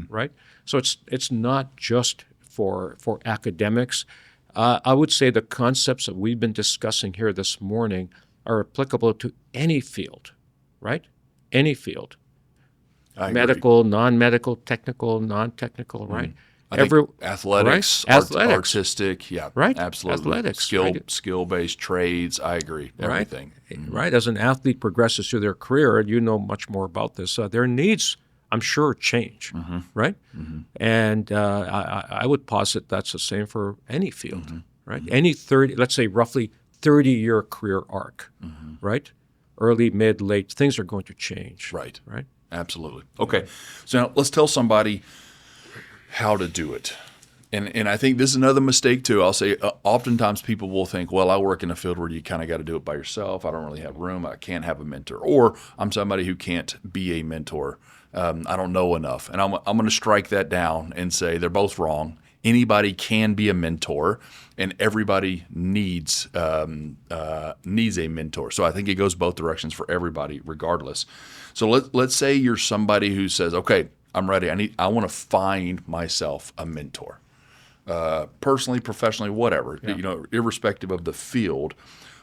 right? So it's not just for academics. I would say the concepts that we've been discussing here this morning are applicable to any field, right? Any field. I agree. Medical, non-medical, technical, non-technical, right? I think athletics, artistic, yeah, right? absolutely. Athletics, right? Skill-based trades, I agree, everything. Right? As an athlete progresses through their career, and you know much more about this, their needs, I'm sure, change, right? And I would posit that's the same for any field, right? Any let's say roughly 30-year career arc, right? Early, mid, late, things are going to change. Right. Right? Absolutely. Okay. So now let's tell somebody how to do it. And I think this is another mistake too. I'll say oftentimes people will think, well, I work in a field where you kind of got to do it by yourself. I don't really have room. I can't have a mentor. Or I'm somebody who can't be a mentor. I don't know enough. And I'm going to strike that down and say they're both wrong. Anybody can be a mentor, and everybody needs a mentor. So I think it goes both directions for everybody, regardless. So let's say you're somebody who says, okay, I'm ready. I want to find myself a mentor, personally, professionally, whatever. Irrespective of the field.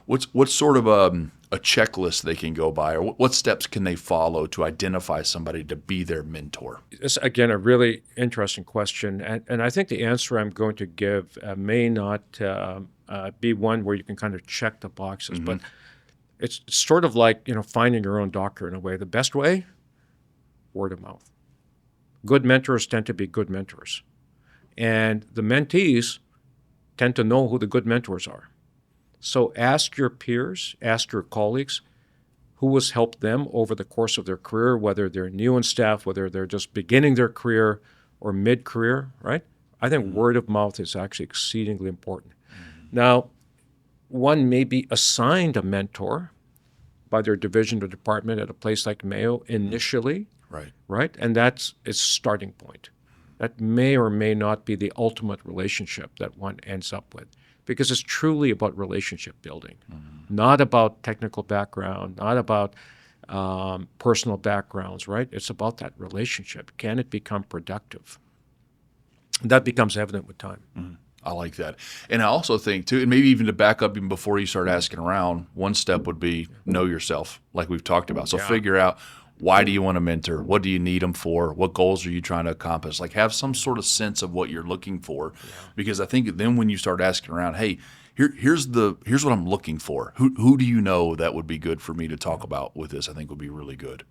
What's sort of a checklist they can go by, or what steps can they follow to identify somebody to be their mentor? It's, again, a really interesting question. And I think the answer I'm going to give may not be one where you can kind of check the boxes, but it's sort of like, finding your own doctor in a way. The best way, word of mouth. Good mentors tend to be good mentors. And the mentees tend to know who the good mentors are. So ask your peers, ask your colleagues who has helped them over the course of their career, whether they're new in staff, whether they're just beginning their career or mid-career, right? I think word of mouth is actually exceedingly important. Now, one may be assigned a mentor by their division or department at a place like Mayo initially, right? And that's its starting point. That may or may not be the ultimate relationship that one ends up with, because it's truly about relationship building, not about technical background, not about personal backgrounds, right? It's about that relationship. Can it become productive? That becomes evident with time. I like that. And I also think, too, and maybe even to back up even before you start asking around, one step would be know yourself, like we've talked about. So figure out, why do you want a mentor? What do you need them for? What goals are you trying to accomplish? Like, have some sort of sense of what you're looking for, because I think then when you start asking around, hey, here's what I'm looking for. Who do you know that would be good for me to talk about with this? I think would be really good.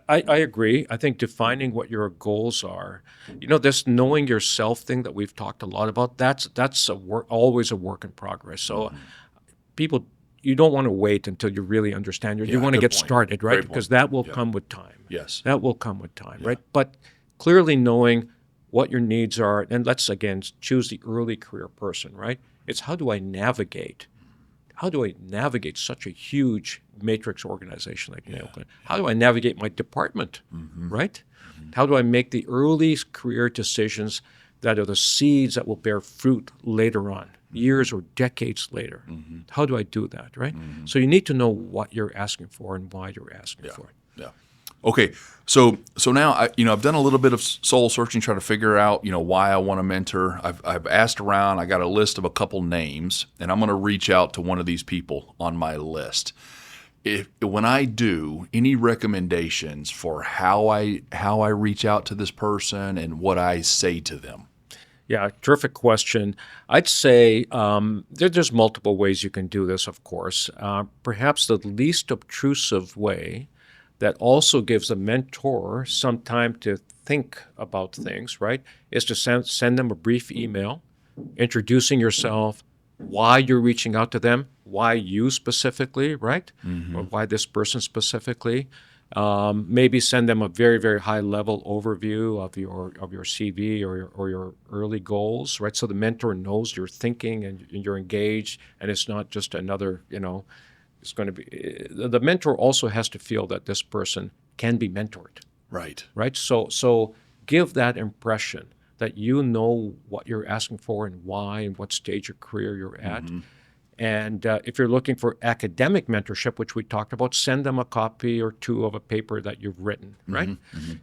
I agree. I think defining what your goals are, this knowing yourself thing that we've talked a lot about, that's always a work in progress. So people, you don't want to wait until you really understand it. You want to get started, right? Because that will come with time. Yes. That will come with time, right? But clearly knowing what your needs are, and let's, again, choose the early career person, right? It's how do I navigate such a huge matrix organization like Mayo Clinic? How do I navigate my department, right? How do I make the early career decisions that are the seeds that will bear fruit later on, years or decades later? How do I do that, right? So you need to know what you're asking for and why you're asking for it. Yeah. Okay. So now I've done a little bit of soul searching, trying to figure out why I want a mentor. I've asked around. I got a list of a couple names, and I'm going to reach out to one of these people on my list. When I do, any recommendations for how I reach out to this person and what I say to them? Yeah, terrific question. I'd say there's multiple ways you can do this, of course. Perhaps the least obtrusive way that also gives a mentor some time to think about things, right, is to send them a brief email introducing yourself, why you're reaching out to them, why you specifically, right, or why this person specifically. Maybe send them a very, very high-level overview of your CV or your early goals, right? So the mentor knows you're thinking and you're engaged, and it's not just another, it's going to be. The mentor also has to feel that this person can be mentored, right? Right. So give that impression that you know what you're asking for and why and what stage of career you're at. And if you're looking for academic mentorship, which we talked about, send them a copy or two of a paper that you've written, right?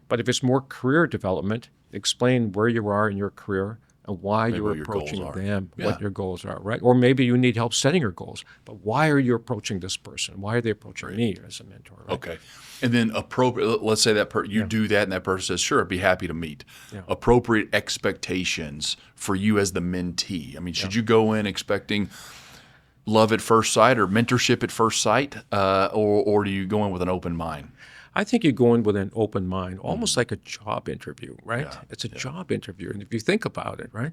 But if it's more career development, explain where you are in your career and why Maybe you're what your goals approaching are. them, Yeah. what your goals are, right? Or maybe you need help setting your goals. But why are you approaching this person? Why are they approaching me as a mentor, right? Okay. And then appropriate, let's say that you do that and that person says, sure, I'd be happy to meet. Yeah. Appropriate expectations for you as the mentee. I mean, should you go in expecting love at first sight or mentorship at first sight, or do you go in with an open mind? I think you go in with an open mind, almost like a job interview, right? Yeah, It's a job interview. And if you think about it, right,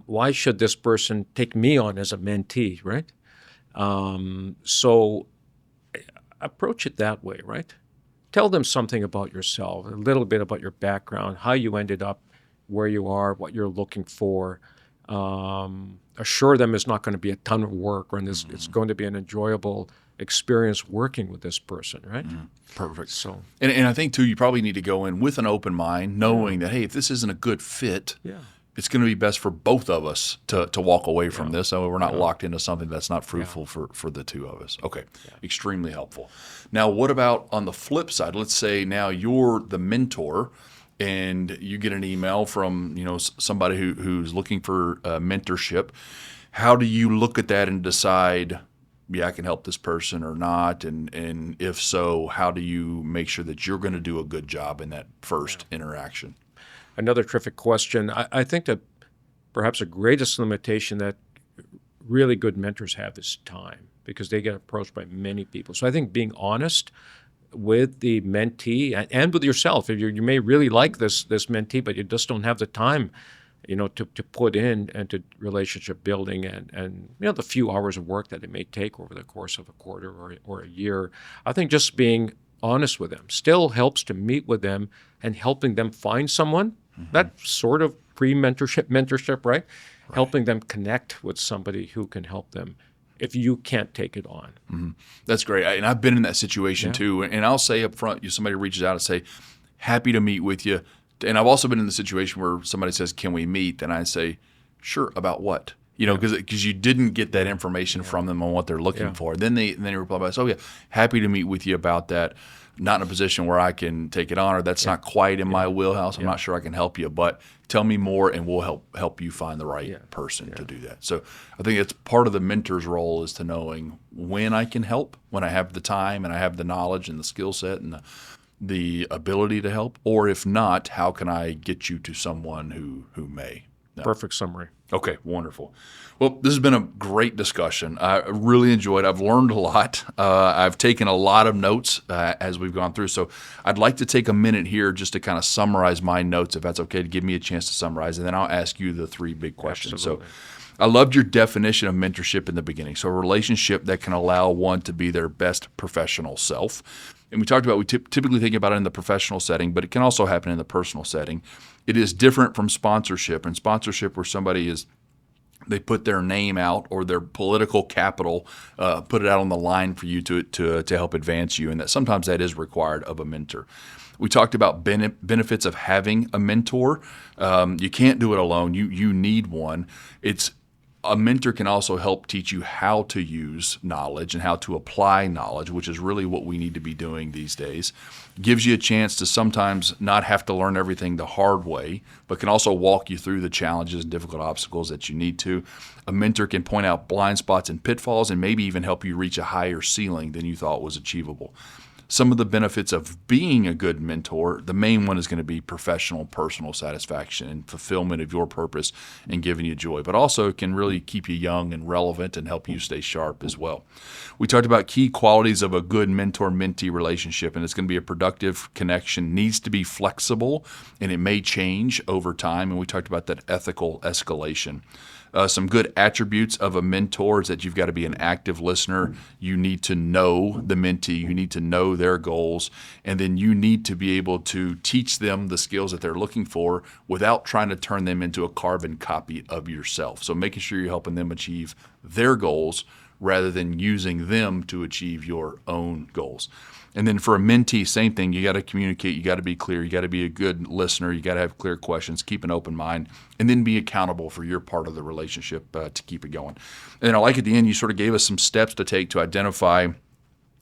why should this person take me on as a mentee, right? So approach it that way, right? Tell them something about yourself, a little bit about your background, how you ended up where you are, what you're looking for. Assure them it's not going to be a ton of work, and it's going to be an enjoyable experience working with this person, right? Perfect. So, And I think, too, you probably need to go in with an open mind, knowing that, hey, if this isn't a good fit, it's going to be best for both of us to walk away from this, so we're not locked into something that's not fruitful for the two of us. Okay, extremely helpful. Now, what about on the flip side? Let's say now you're the mentor, and you get an email from somebody who's looking for mentorship. How do you look at that and decide, yeah, I can help this person or not? And if so, how do you make sure that you're going to do a good job in that first interaction? another terrific question. I think that perhaps the greatest limitation that really good mentors have is time, because they get approached by many people. So I think being honest with the mentee and with yourself, if you may really like this mentee, but you just don't have the time, to put in and to relationship building and the few hours of work that it may take over the course of a quarter or a year. I think just being honest with them still helps to meet with them and helping them find someone. That sort of mentorship, right? Helping them connect with somebody who can help them if you can't take it on. That's great. And I've been in that situation too. And I'll say up front, somebody reaches out and say, happy to meet with you. And I've also been in the situation where somebody says, can we meet? And I say, sure, about what? Because you didn't get that information from them on what they're looking for. Then they reply by, oh yeah, happy to meet with you about that. Not in a position where I can take it on, or that's not quite in my wheelhouse. I'm not sure I can help you, but tell me more, and we'll help you find the right person to do that. So I think it's part of the mentor's role is to knowing when I can help, when I have the time and I have the knowledge and the skill set and the ability to help, or if not, how can I get you to someone who may. No. Perfect summary. Okay, wonderful. Well, this has been a great discussion. I really enjoyed it. I've learned a lot. I've taken a lot of notes as we've gone through. So I'd like to take a minute here just to kind of summarize my notes, if that's okay, to give me a chance to summarize, and then I'll ask you the three big questions. Absolutely. So I loved your definition of mentorship in the beginning. So a relationship that can allow one to be their best professional self. And we talked about, we typically think about it in the professional setting, but it can also happen in the personal setting. It is different from sponsorship. And sponsorship, where somebody they put their name out or their political capital, put it out on the line for you to help advance you. And that sometimes that is required of a mentor. We talked about benefits of having a mentor. You can't do it alone. You need one. A mentor can also help teach you how to use knowledge and how to apply knowledge, which is really what we need to be doing these days. Gives you a chance to sometimes not have to learn everything the hard way, but can also walk you through the challenges and difficult obstacles that you need to. A mentor can point out blind spots and pitfalls and maybe even help you reach a higher ceiling than you thought was achievable. Some of the benefits of being a good mentor, the main one is going to be professional, personal satisfaction and fulfillment of your purpose and giving you joy, but also it can really keep you young and relevant and help you stay sharp as well. We talked about key qualities of a good mentor-mentee relationship, and it's going to be a productive connection, needs to be flexible, and it may change over time, and we talked about that ethical escalation. Some good attributes of a mentor is that you've got to be an active listener. You need to know the mentee. You need to know their goals. And then you need to be able to teach them the skills that they're looking for without trying to turn them into a carbon copy of yourself. So making sure you're helping them achieve their goals rather than using them to achieve your own goals. And then for a mentee, same thing. You got to communicate. You got to be clear. You got to be a good listener. You got to have clear questions, keep an open mind, and then be accountable for your part of the relationship to keep it going. And then I like at the end, you sort of gave us some steps to take to identify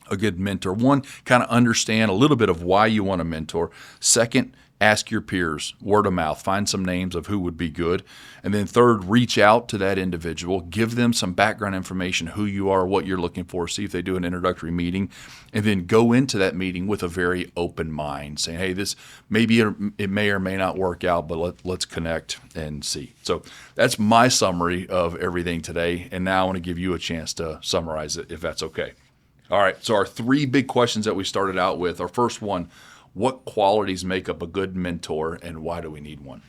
a good mentor. One, kind of understand a little bit of why you want a mentor. Second, ask your peers, word of mouth, find some names of who would be good. And then third, reach out to that individual, give them some background information, who you are, what you're looking for, see if they do an introductory meeting, and then go into that meeting with a very open mind, saying, hey, this maybe it may or may not work out, but let's connect and see. So that's my summary of everything today. And now I want to give you a chance to summarize it, if that's okay. All right, so our three big questions that we started out with. Our first one, what qualities make up a good mentor, and why do we need one?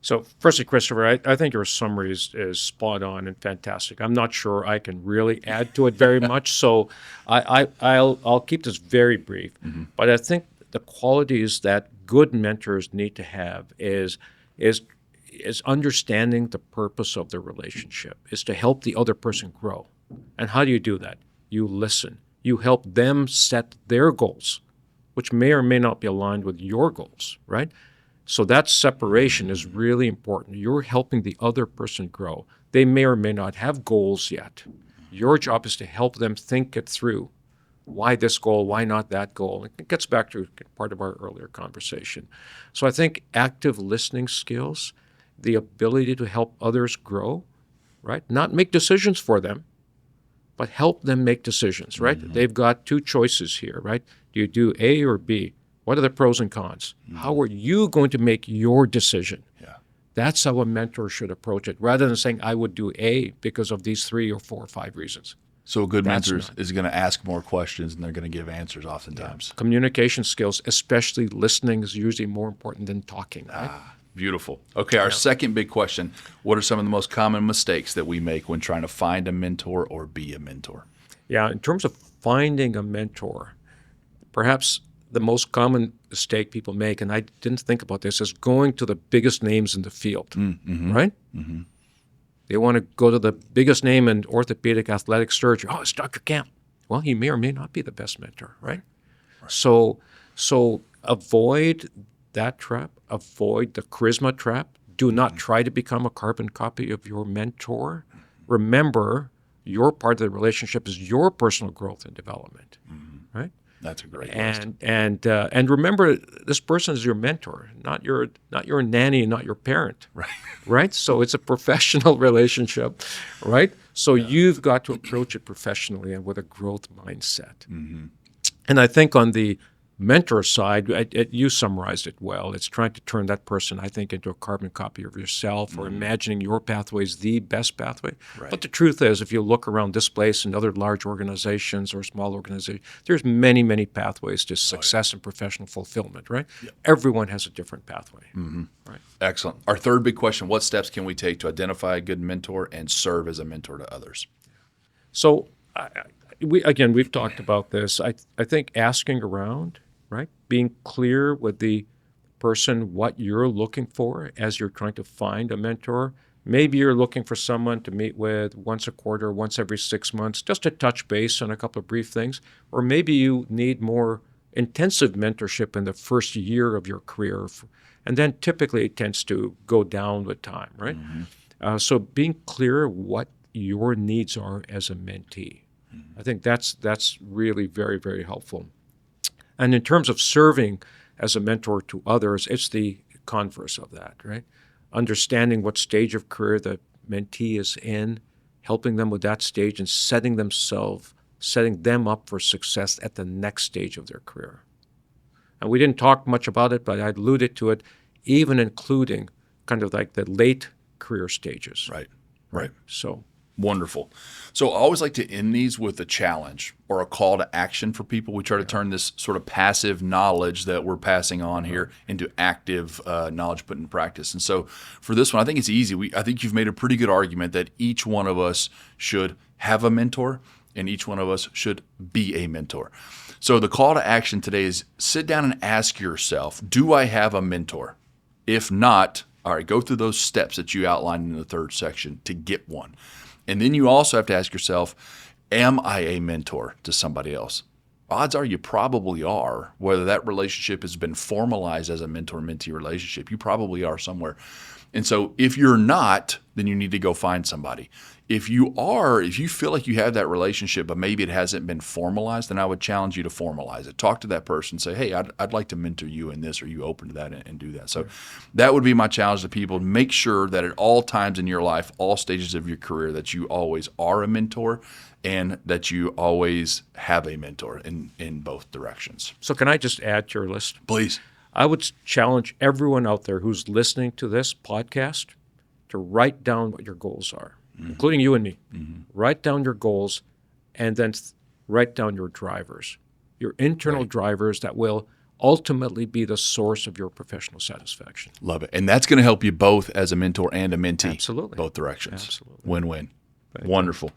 So firstly, Christopher, I think your summary is spot on and fantastic. I'm not sure I can really add to it very much, so I'll keep this very brief. Mm-hmm. But I think the qualities that good mentors need to have is understanding the purpose of the relationship, is to help the other person grow. And how do you do that? You listen. You help them set their goals, which may or may not be aligned with your goals, right? So that separation is really important. You're helping the other person grow. They may or may not have goals yet. Your job is to help them think it through. Why this goal? Why not that goal? It gets back to part of our earlier conversation. So I think active listening skills, the ability to help others grow, right? Not make decisions for them, but help them make decisions, right? Mm-hmm. They've got two choices here, right? Do you do A or B? What are the pros and cons? Mm-hmm. How are you going to make your decision? Yeah. That's how a mentor should approach it, rather than saying, I would do A because of these 3 or 4 or 5 reasons. So a good mentor is going to ask more questions, and they're going to give answers oftentimes. Yeah. Communication skills, especially listening, is usually more important than talking, right? Beautiful. Okay, our second big question, what are some of the most common mistakes that we make when trying to find a mentor or be a mentor? Yeah, in terms of finding a mentor, perhaps the most common mistake people make, and I didn't think about this, is going to the biggest names in the field, mm-hmm. right? Mm-hmm. They want to go to the biggest name in orthopedic athletic surgery. Oh, it's Dr. Camp. Well, he may or may not be the best mentor, right? So avoid that trap. Avoid the charisma trap. Do not try to become a carbon copy of your mentor. Remember, your part of the relationship is your personal growth and development, right? That's a great list. And remember, this person is your mentor, not your nanny, not your parent, right? Right. So it's a professional relationship, right? So you've got to approach it professionally and with a growth mindset. Mm-hmm. And I think on the mentor side, you summarized it well. It's trying to turn that person, I think, into a carbon copy of yourself, or imagining your pathway is the best pathway. Right. But the truth is, if you look around this place and other large organizations or small organizations, there's many, many pathways to success and professional fulfillment, right? Yep. Everyone has a different pathway. Mm-hmm. Right. Excellent. Our third big question, what steps can we take to identify a good mentor and serve as a mentor to others? So, we've talked about this. I think asking around, right? Being clear with the person what you're looking for as you're trying to find a mentor. Maybe you're looking for someone to meet with once a quarter, once every 6 months, just to touch base on a couple of brief things. Or maybe you need more intensive mentorship in the first year of your career. And then typically it tends to go down with time, right? Mm-hmm. So being clear what your needs are as a mentee. Mm-hmm. I think that's really very, very helpful. And in terms of serving as a mentor to others, it's the converse of that, right? Understanding what stage of career the mentee is in, helping them with that stage, and setting them up for success at the next stage of their career. And we didn't talk much about it, but I alluded to it, even including kind of like the late career stages. Right. So wonderful. So I always like to end these with a challenge or a call to action for people. We try to turn this sort of passive knowledge that we're passing on here into active knowledge put in practice. And so for this one, I think it's easy. I think you've made a pretty good argument that each one of us should have a mentor and each one of us should be a mentor. So the call to action today is sit down and ask yourself, do I have a mentor? If not, all right, go through those steps that you outlined in the third section to get one. And then you also have to ask yourself, am I a mentor to somebody else? odds are you probably are. Whether that relationship has been formalized as a mentor-mentee relationship, you probably are somewhere. And so if you're not, then you need to go find somebody. If you are, if you feel like you have that relationship, but maybe it hasn't been formalized, then I would challenge you to formalize it. Talk to that person. Say, hey, I'd like to mentor you in this. Are you open to that and do that? So that would be my challenge to people. Make sure that at all times in your life, all stages of your career, that you always are a mentor and that you always have a mentor in both directions. So can I just add to your list? Please. I would challenge everyone out there who's listening to this podcast to write down what your goals are, including you and me. Write down your goals and then write down your drivers, your internal drivers that will ultimately be the source of your professional satisfaction. Love it. And that's going to help you both as a mentor and a mentee. Absolutely. Both directions. Absolutely. Win-win. Wonderful.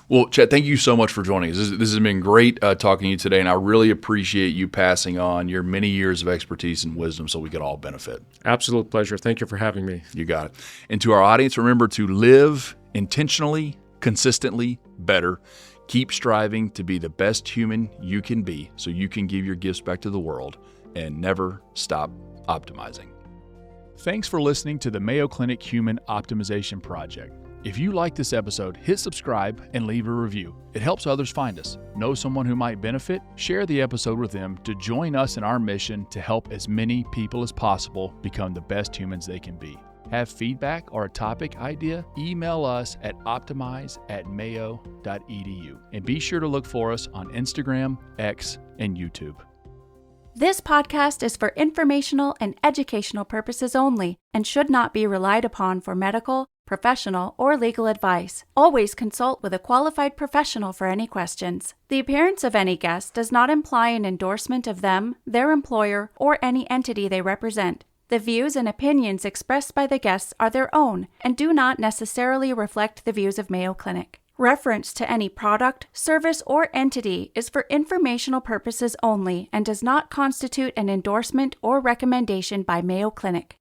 Well, Chet, thank you so much for joining us. This has been great talking to you today, and I really appreciate you passing on your many years of expertise and wisdom so we could all benefit. Absolute pleasure. Thank you for having me. You got it. And to our audience, remember to live intentionally, consistently, better. Keep striving to be the best human you can be so you can give your gifts back to the world, and never stop optimizing. Thanks for listening to the Mayo Clinic Human Optimization Project. If you like this episode, hit subscribe and leave a review. It helps others find us. Know someone who might benefit? Share the episode with them to join us in our mission to help as many people as possible become the best humans they can be. Have feedback or a topic idea? Email us at optimize@mayo.edu. And be sure to look for us on Instagram, X, and YouTube. This podcast is for informational and educational purposes only and should not be relied upon for medical, professional, or legal advice. Always consult with a qualified professional for any questions. The appearance of any guest does not imply an endorsement of them, their employer, or any entity they represent. The views and opinions expressed by the guests are their own and do not necessarily reflect the views of Mayo Clinic. Reference to any product, service, or entity is for informational purposes only and does not constitute an endorsement or recommendation by Mayo Clinic.